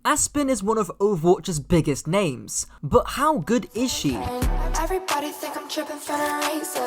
Aspen is one of Overwatch's biggest names, but how good is she? Everybody think I'm tripping for no reason.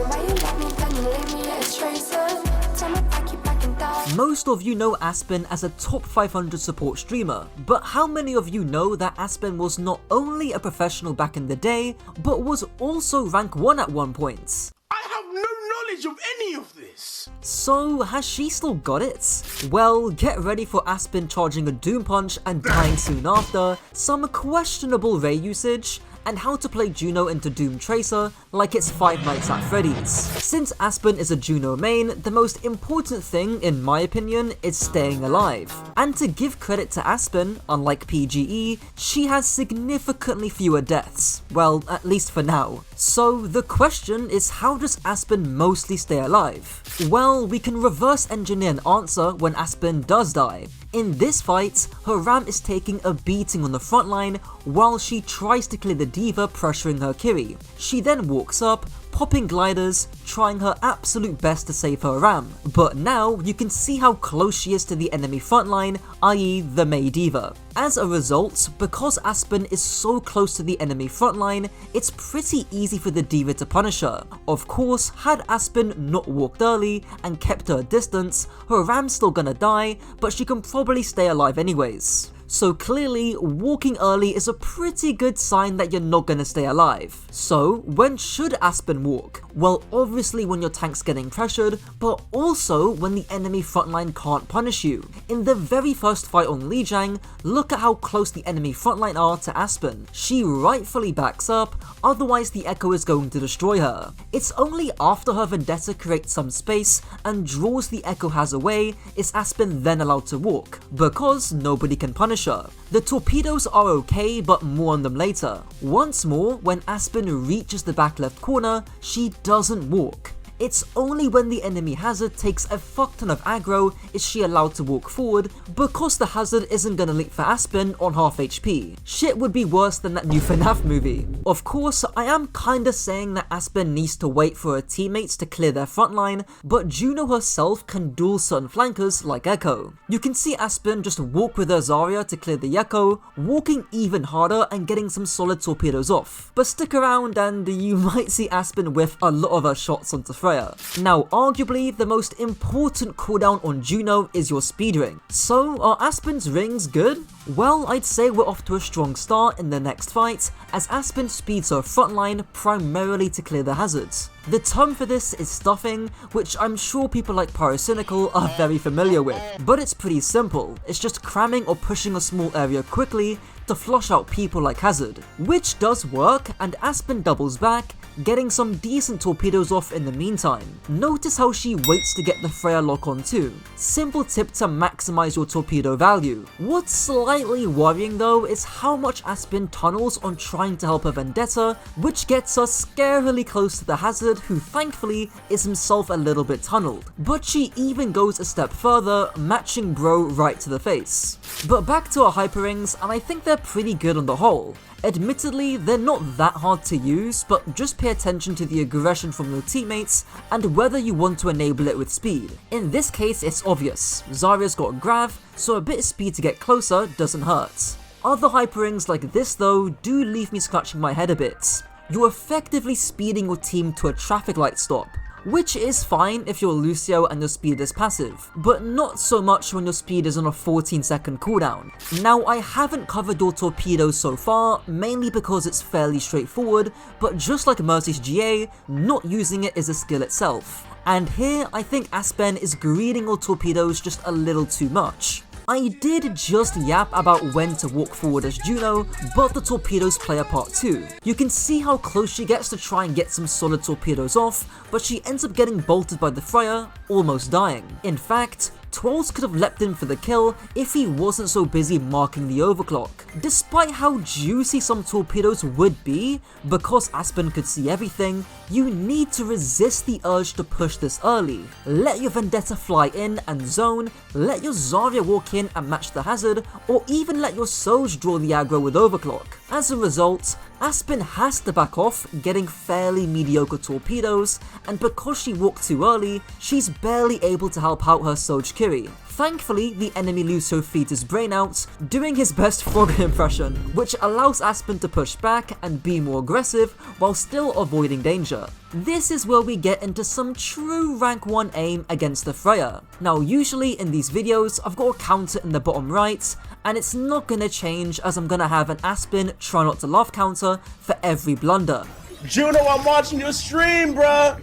Why you love me, then you leave me as traces. Tell me back, you back and down. Most of you know Aspen as a top 500 support streamer, but how many of you know that Aspen was not only a professional back in the day, but was also rank 1 at one point? I have no knowledge of any of this. So, has she still got it? Well, get ready for Aspen charging a Doom Punch and dying soon after, some questionable Ray usage, and how to play Juno into Doom Tracer like it's Five Nights at Freddy's. Since Aspen is a Juno main, the most important thing, in my opinion, is staying alive. And to give credit to Aspen, unlike PGE, she has significantly fewer deaths. Well, at least for now. So the question is, how does Aspen mostly stay alive? Well, we can reverse engineer an answer when Aspen does die. In this fight, her RAM is taking a beating on the front line while she tries to clear the diva pressuring her Kiri. She then walks up, popping gliders, trying her absolute best to save her RAM. But now you can see how close she is to the enemy frontline, i.e. the Mei diva. As a result, because Aspen is so close to the enemy frontline, it's pretty easy for the diva to punish her. Of course, had Aspen not walked early and kept her distance, her RAM's still gonna die, but she can probably stay alive anyways. So clearly, walking early is a pretty good sign that you're not gonna stay alive. So, when should Aspen walk? Well, obviously when your tank's getting pressured, but also when the enemy frontline can't punish you. In the very first fight on Lijiang, look at how close the enemy frontline are to Aspen. She rightfully backs up, otherwise the Echo is going to destroy her. It's only after her Vendetta creates some space and draws the Echo Has away is Aspen then allowed to walk, because nobody can punish her. The Torpedoes are okay, but more on them later. Once more, when Aspen reaches the back left corner, she doesn't walk. It's only when the enemy hazard takes a fuck ton of aggro is she allowed to walk forward, because the hazard isn't gonna leap for Aspen on half HP. Shit would be worse than that new FNAF movie. Of course, I am kinda saying that Aspen needs to wait for her teammates to clear their frontline, but Juno herself can duel certain flankers like Echo. You can see Aspen just walk with her Zarya to clear the Echo, walking even harder and getting some solid torpedoes off. But stick around and you might see Aspen whiff a lot of her shots onto Freya. Now, arguably, the most important cooldown on Juno is your speed ring. So, are Aspen's rings good? Well, I'd say we're off to a strong start in the next fight, as Aspen speeds her frontline primarily to clear the hazards. The term for this is stuffing, which I'm sure people like Pyrocynical are very familiar with, but it's pretty simple. It's just cramming or pushing a small area quickly to flush out people like Hazard, which does work, and Aspen doubles back, getting some decent torpedoes off in the meantime. Notice how she waits to get the Freya lock on too. Simple tip to maximize your torpedo value. What's slightly worrying though is how much Aspen tunnels on trying to help her Vendetta, which gets her scarily close to the Hazard, who thankfully is himself a little bit tunneled. But she even goes a step further, matching bro right to the face. But back to our hyper rings, and I think they're pretty good on the whole. Admittedly, they're not that hard to use, but just pay attention to the aggression from your teammates and whether you want to enable it with speed. In this case, it's obvious. Zarya's got Grav, so a bit of speed to get closer doesn't hurt. Other hyper rings like this though do leave me scratching my head a bit. You're effectively speeding your team to a traffic light stop, which is fine if you're Lucio and your speed is passive, but not so much when your speed is on a 14-second cooldown. Now, I haven't covered your torpedoes so far, mainly because it's fairly straightforward, but just like Mercy's GA, not using it is a skill itself. And here, I think Aspen is greeting your torpedoes just a little too much. I did just yap about when to walk forward as Juno, but the torpedoes play a part too. You can see how close she gets to try and get some solid torpedoes off, but she ends up getting bolted by the Freya, almost dying. In fact, Twirls could have leapt in for the kill if he wasn't so busy marking the overclock. Despite how juicy some torpedoes would be, because Aspen could see everything, you need to resist the urge to push this early. Let your Vendetta fly in and zone, let your Zarya walk in and match the hazard, or even let your Soj draw the aggro with overclock. As a result, Aspen has to back off, getting fairly mediocre torpedoes, and because she walked too early, she's barely able to help out her Soj Kiri. Thankfully, the enemy Lucio feeds his brain out, doing his best frog impression, which allows Aspen to push back and be more aggressive while still avoiding danger. This is where we get into some true rank 1 aim against the Freya. Now usually in these videos I've got a counter in the bottom right, and it's not gonna change as I'm gonna have an Aspen try not to laugh counter for every blunder. Juno, I'm watching your stream, bruh!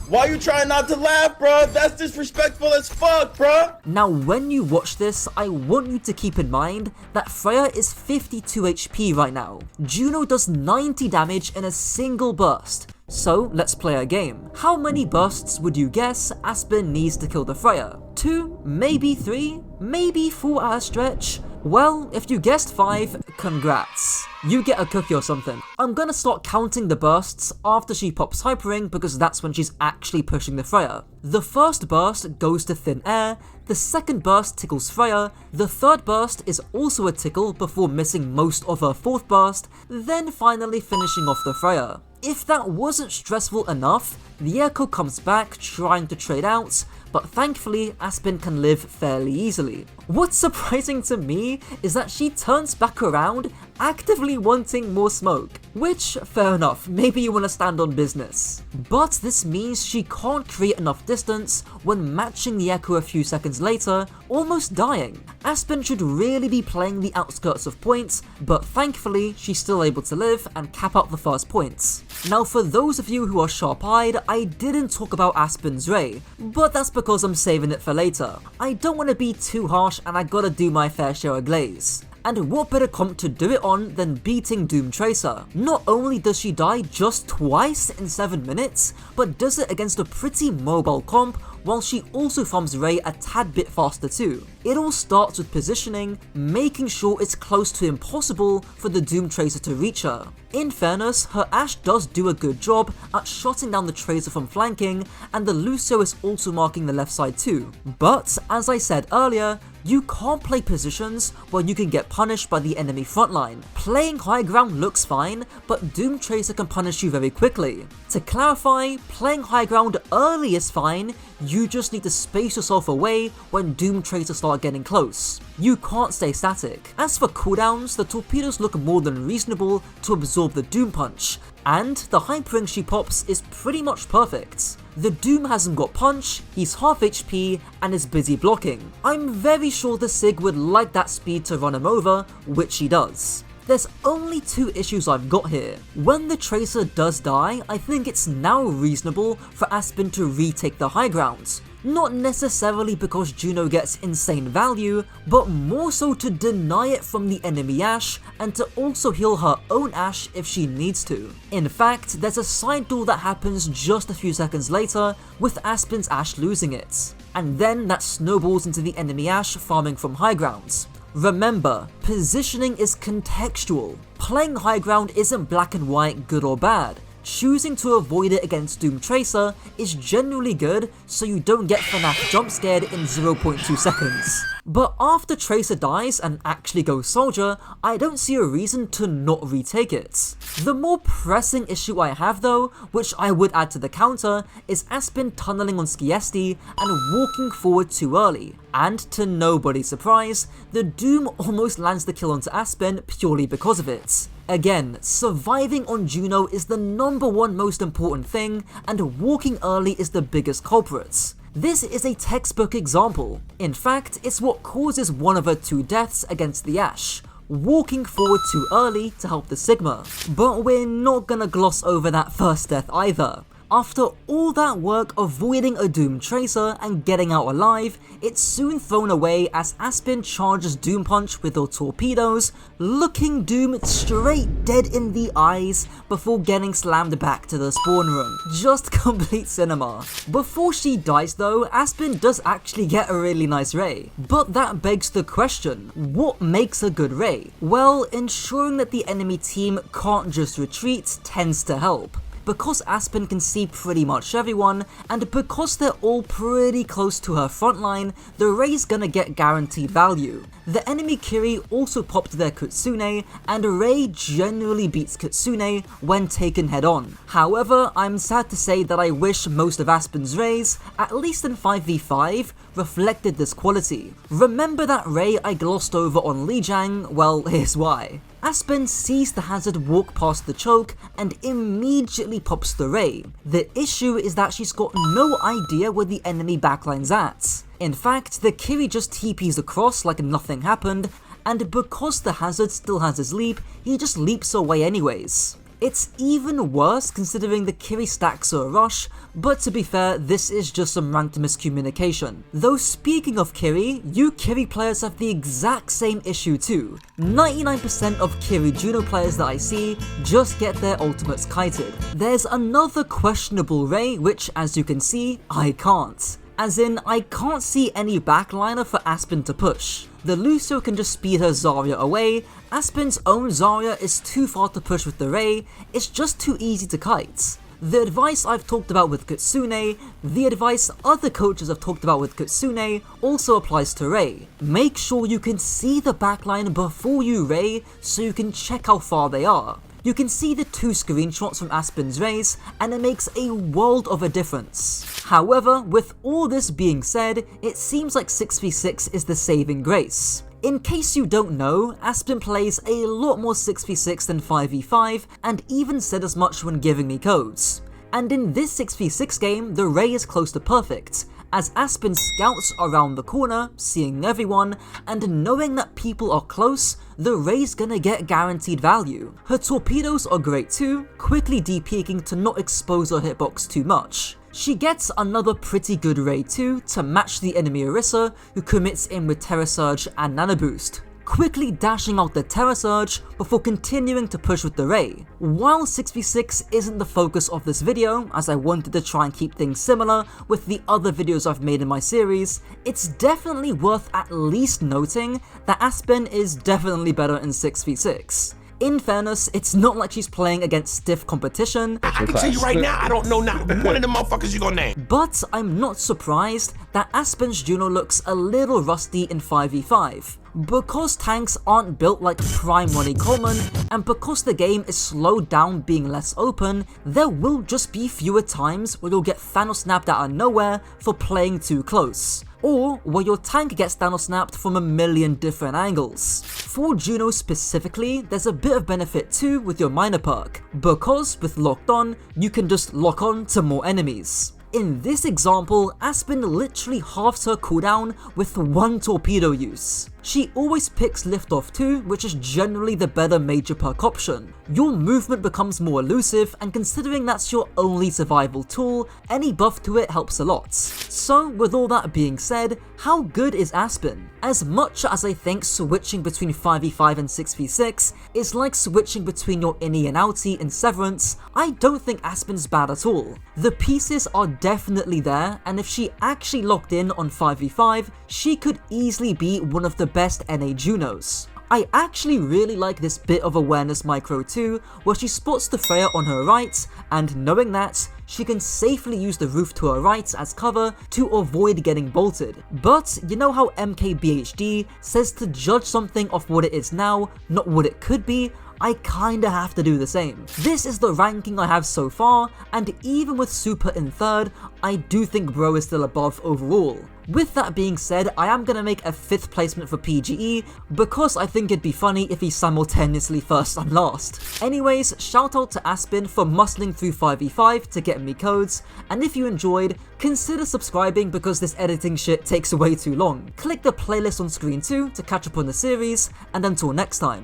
Why you trying not to laugh, bruh? That's disrespectful as fuck, bruh! Now when you watch this, I want you to keep in mind that Freya is 52 HP right now. Juno does 90 damage in a single burst. So let's play a game. How many bursts would you guess Aspen needs to kill the Freya? 2, maybe 3, maybe 4 at a stretch? Well, if you guessed 5, congrats. You get a cookie or something. I'm gonna start counting the bursts after she pops Hypering because that's when she's actually pushing the Freya. The first burst goes to thin air, the second burst tickles Freya, the third burst is also a tickle before missing most of her fourth burst, then finally finishing off the Freya. If that wasn't stressful enough, the Echo comes back trying to trade out, but thankfully Aspen can live fairly easily. What's surprising to me is that she turns back around actively wanting more smoke, which, fair enough, maybe you want to stand on business. But this means she can't create enough distance when matching the Echo a few seconds later, almost dying. Aspen should really be playing the outskirts of points, but thankfully she's still able to live and cap out the first points. Now for those of you who are sharp-eyed, I didn't talk about Aspen's Ray, but that's because I'm saving it for later. I don't want to be too harsh and I gotta do my fair share of glaze. And what better comp to do it on than beating Doom Tracer? Not only does she die just twice in 7 minutes, but does it against a pretty mobile comp, while she also farms Ray a tad bit faster too. It all starts with positioning, making sure it's close to impossible for the Doom Tracer to reach her. In fairness, her Ashe does do a good job at shutting down the Tracer from flanking, and the Lucio is also marking the left side too. But, as I said earlier, you can't play positions where you can get punished by the enemy frontline. Playing high ground looks fine, but Doom Tracer can punish you very quickly. To clarify, playing high ground early is fine, you just need to space yourself away when Doom Tracer start getting close. You can't stay static. As for cooldowns, the Torpedoes look more than reasonable to absorb the Doom Punch, and the Hypering she pops is pretty much perfect. The Doom hasn't got punch, he's half HP, and is busy blocking. I'm very sure the Sig would like that speed to run him over, which he does. There's only 2 issues I've got here. When the Tracer does die, I think it's now reasonable for Aspen to retake the high ground. Not necessarily because Juno gets insane value, but more so to deny it from the enemy Ashe and to also heal her own Ashe if she needs to. In fact, there's a side duel that happens just a few seconds later with Aspen's Ashe losing it, and then that snowballs into the enemy Ashe farming from high ground. Remember, positioning is contextual. Playing high ground isn't black and white, good or bad. Choosing to avoid it against Doom Tracer is generally good so you don't get FNAF jump scared in 0.2 seconds. But after Tracer dies and actually goes Soldier, I don't see a reason to not retake it. The more pressing issue I have though, which I would add to the counter, is Aspen tunneling on Skiesti and walking forward too early. And to nobody's surprise, the Doom almost lands the kill onto Aspen purely because of it. Again, surviving on Juno is the #1 most important thing, and walking early is the biggest culprit. This is a textbook example. In fact, it's what causes one of her 2 deaths against the Ashe, walking forward too early to help the Sigma. But we're not gonna gloss over that first death either. After all that work avoiding a Doom Tracer and getting out alive, it's soon thrown away as Aspen charges Doom Punch with her Torpedoes, looking Doom straight dead in the eyes before getting slammed back to the spawn room. Just complete cinema. Before she dies though, Aspen does actually get a really nice Ray. But that begs the question, what makes a good Ray? Well, ensuring that the enemy team can't just retreat tends to help. because Aspen can see pretty much everyone, and because they're all pretty close to her frontline, the Ray's gonna get guaranteed value. The enemy Kiri also popped their Kitsune, and Ray generally beats Kitsune when taken head on. However, I'm sad to say that I wish most of Aspen's Rays, at least in 5v5, reflected this quality. Remember that Ray I glossed over on Lijiang? Well, here's why. Aspen sees the hazard walk past the choke and immediately pops the Ray. The issue is that she's got no idea where the enemy backline's at. In fact, the Kiri just TPs across like nothing happened, and because the hazard still has his leap, he just leaps away anyways. It's even worse considering the Kiri stacks a rush, but to be fair, this is just some ranked miscommunication. Though speaking of Kiri, you Kiri players have the exact same issue too. 99% of Kiri Juno players that I see just get their ultimates kited. There's another questionable Ray, which as you can see, I can't. As in, I can't see any backliner for Aspen to push. The Lucio can just speed her Zarya away, Aspen's own Zarya is too far to push with the Ray, it's just too easy to kite. The advice I've talked about with Kitsune, the advice other coaches have talked about with Kitsune, also applies to Ray. Make sure you can see the backline before you Ray so you can check how far they are. You can see the 2 screenshots from Aspen's Rays, and it makes a world of a difference. However, with all this being said, it seems like 6v6 is the saving grace. In case you don't know, Aspen plays a lot more 6v6 than 5v5, and even said as much when giving me codes. And in this 6v6 game, the Ray is close to perfect, as Aspen scouts around the corner, seeing everyone, and knowing that people are close, the Ray's gonna get guaranteed value. Her Torpedoes are great too, quickly de-peeking to not expose her hitbox too much. She gets another pretty good Ray too to match the enemy Orisa, who commits in with Terra Surge and Nano Boost, quickly dashing out the Terra Surge before continuing to push with the Ray. While 6v6 isn't the focus of this video, as I wanted to try and keep things similar with the other videos I've made in my series, it's definitely worth at least noting that Aspen is definitely better in 6v6. In fairness, it's not like she's playing against stiff competition. I can tell you right now, I don't know not one of the motherfuckers you gonna name. But I'm not surprised that Aspen's Juno looks a little rusty in 5v5. Because tanks aren't built like Prime Ronnie Coleman, and because the game is slowed down being less open, there will just be fewer times where you'll get Thanos snapped out of nowhere for playing too close, or where your tank gets Thanos snapped from a million different angles. For Juno specifically, there's a bit of benefit too with your minor perk, because with Locked On, you can just lock on to more enemies. In this example, Aspen literally halves her cooldown with 1 torpedo use. She always picks Liftoff too, which is generally the better major perk option. Your movement becomes more elusive, and considering that's your only survival tool, any buff to it helps a lot. So with all that being said, how good is Aspen? As much as I think switching between 5v5 and 6v6 is like switching between your innie and outie in Severance, I don't think Aspen's bad at all. The pieces are definitely there, and if she actually locked in on 5v5, she could easily be one of the best NA Junos. I actually really like this bit of awareness micro too, where she spots the Freya on her right, and knowing that, she can safely use the roof to her right as cover to avoid getting bolted. But you know how MKBHD says to judge something off what it is now, not what it could be? I kinda have to do the same. This is the ranking I have so far, and even with Super in 3rd, I do think Bro is still above overall. With that being said, I am gonna make a 5th placement for PGE, because I think it'd be funny if he's simultaneously 1st and last. Anyways, shout out to Aspen for muscling through 5v5 to get me codes, and if you enjoyed, consider subscribing because this editing shit takes way too long. Click the playlist on screen too to catch up on the series, and until next time.